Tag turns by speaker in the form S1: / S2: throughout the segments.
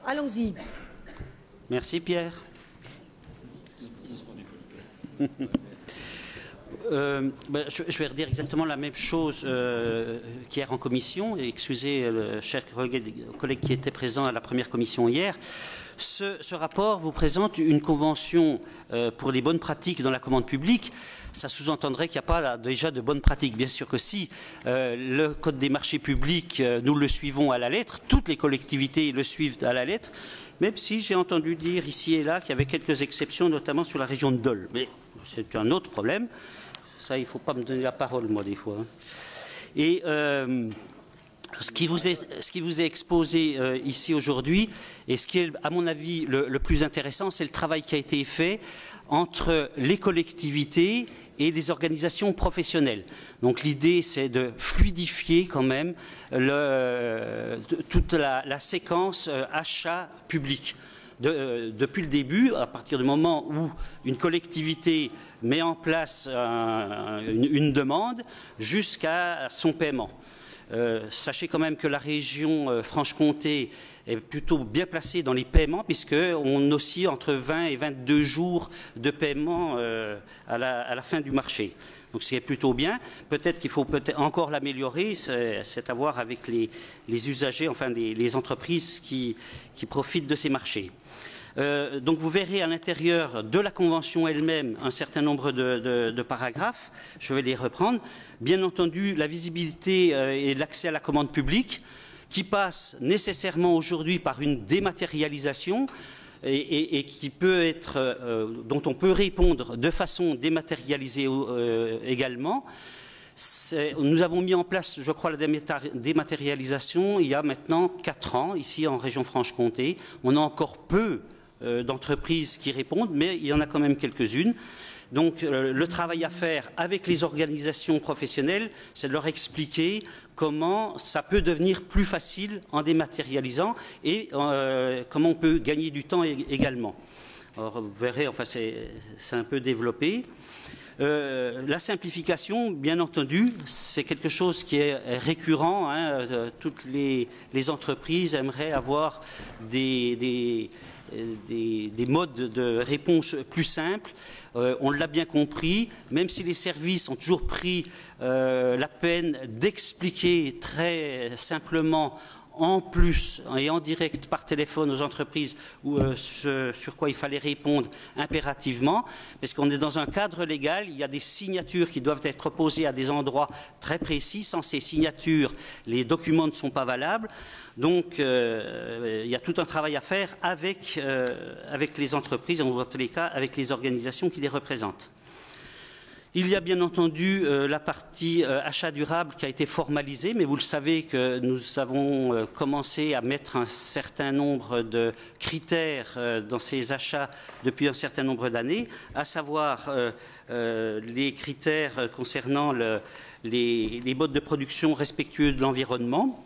S1: Allons-y.
S2: Merci Pierre. Je vais redire exactement la même chose qu'hier en commission. Et excusez le cher collègue qui était présent à la première commission hier. Ce rapport vous présente une convention pour les bonnes pratiques dans la commande publique. Ça sous-entendrait qu'il n'y a pas déjà de bonnes pratiques. Bien sûr que si le Code des marchés publics, nous le suivons à la lettre, toutes les collectivités le suivent à la lettre, même si j'ai entendu dire ici et là qu'il y avait quelques exceptions, notamment sur la région de Dole. Mais c'est un autre problème. Ça, il ne faut pas me donner la parole, moi, des fois. Et ce qui vous est exposé ici aujourd'hui, et ce qui est, à mon avis, le plus intéressant, c'est le travail qui a été fait entre les collectivités et les organisations professionnelles. Donc l'idée, c'est de fluidifier quand même toute la séquence achat public. Depuis le début, à partir du moment où une collectivité met en place une demande jusqu'à son paiement. Sachez quand même que la région Franche-Comté est plutôt bien placée dans les paiements puisqu'on oscille entre 20 et 22 jours de paiement à la fin du marché. Donc c'est plutôt bien. Peut-être qu'il faut encore l'améliorer, c'est à voir avec les usagers, enfin les entreprises qui profitent de ces marchés. Donc vous verrez à l'intérieur de la Convention elle-même un certain nombre de paragraphes. Je vais les reprendre. Bien entendu, la visibilité et l'accès à la commande publique qui passe nécessairement aujourd'hui par une dématérialisation et qui peut être, dont on peut répondre de façon dématérialisée également. Nous avons mis en place, je crois, la dématérialisation il y a maintenant 4 ans, ici en région Franche-Comté. On a encore peu d'entreprises qui répondent, mais il y en a quand même quelques-unes. Donc le travail à faire avec les organisations professionnelles, c'est de leur expliquer comment ça peut devenir plus facile en dématérialisant et comment on peut gagner du temps également. Alors, vous verrez, enfin, c'est un peu développé. La simplification, bien entendu, c'est quelque chose qui est récurrent. Toutes les entreprises aimeraient avoir des modes de réponse plus simples. On l'a bien compris, même si les services ont toujours pris la peine d'expliquer très simplement en plus et en direct par téléphone aux entreprises sur quoi il fallait répondre impérativement, parce qu'on est dans un cadre légal, il y a des signatures qui doivent être posées à des endroits très précis. Sans ces signatures, les documents ne sont pas valables. Donc il y a tout un travail à faire avec les entreprises, en tous les cas avec les organisations qui les représentent. Il y a bien entendu la partie achat durable qui a été formalisée, mais vous le savez que nous avons commencé à mettre un certain nombre de critères dans ces achats depuis un certain nombre d'années, à savoir les critères concernant les modes de production respectueux de l'environnement,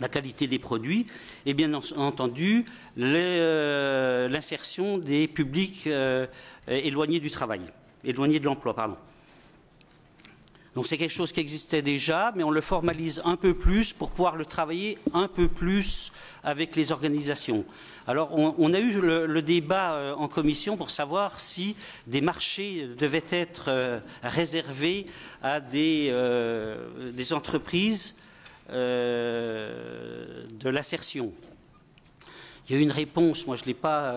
S2: la qualité des produits et bien entendu l'insertion des publics éloignés du travail, éloignés de l'emploi, pardon. Donc c'est quelque chose qui existait déjà, mais on le formalise un peu plus pour pouvoir le travailler un peu plus avec les organisations. Alors on a eu le débat en commission pour savoir si des marchés devaient être réservés à des entreprises de l'insertion. Il y a eu une réponse, moi je ne l'ai pas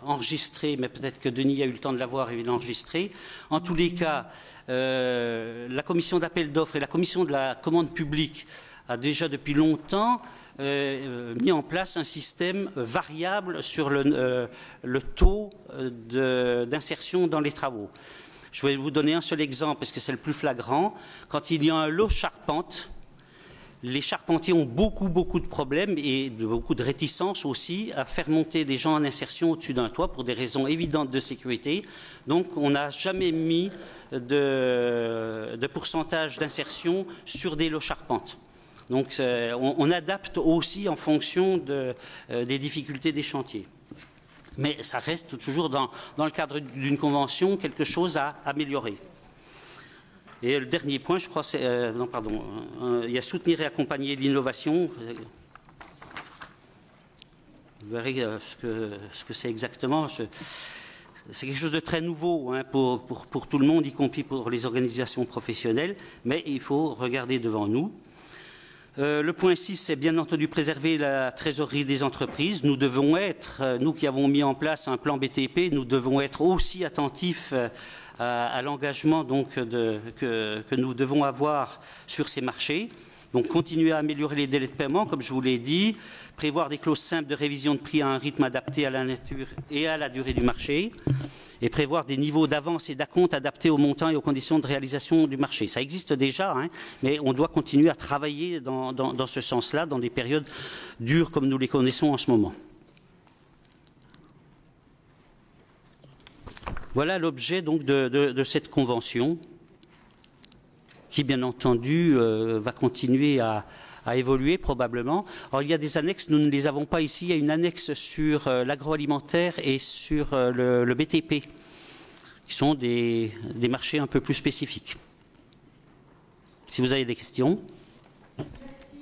S2: enregistrée, mais peut-être que Denis a eu le temps de l'avoir et de l'enregistrer. En tous les cas, la commission d'appel d'offres et la commission de la commande publique a déjà depuis longtemps mis en place un système variable sur le taux d'insertion dans les travaux. Je vais vous donner un seul exemple parce que c'est le plus flagrant. Quand il y a un lot charpente, les charpentiers ont beaucoup de problèmes et beaucoup de réticences aussi à faire monter des gens en insertion au-dessus d'un toit pour des raisons évidentes de sécurité. Donc on n'a jamais mis de pourcentage d'insertion sur des lots charpentes. Donc on adapte aussi en fonction des difficultés des chantiers. Mais ça reste toujours dans le cadre d'une convention quelque chose à améliorer. Et le dernier point, je crois, c'est il y a soutenir et accompagner l'innovation. Vous verrez ce que c'est exactement. C'est quelque chose de très nouveau hein, pour tout le monde, y compris pour les organisations professionnelles, mais il faut regarder devant nous. Le point 6, c'est bien entendu préserver la trésorerie des entreprises. Nous devons être, nous qui avons mis en place un plan BTP, nous devons être aussi attentifs à l'engagement que nous devons avoir sur ces marchés. Donc continuer à améliorer les délais de paiement, comme je vous l'ai dit, prévoir des clauses simples de révision de prix à un rythme adapté à la nature et à la durée du marché, et prévoir des niveaux d'avance et d'acompte adaptés au montant et aux conditions de réalisation du marché. Ça existe déjà, hein, mais on doit continuer à travailler dans ce sens-là, dans des périodes dures comme nous les connaissons en ce moment. Voilà l'objet donc de cette convention, qui bien entendu va continuer à évoluer probablement. Alors il y a des annexes, nous ne les avons pas ici, il y a une annexe sur l'agroalimentaire et sur le BTP, qui sont des marchés un peu plus spécifiques. Si vous avez des questions.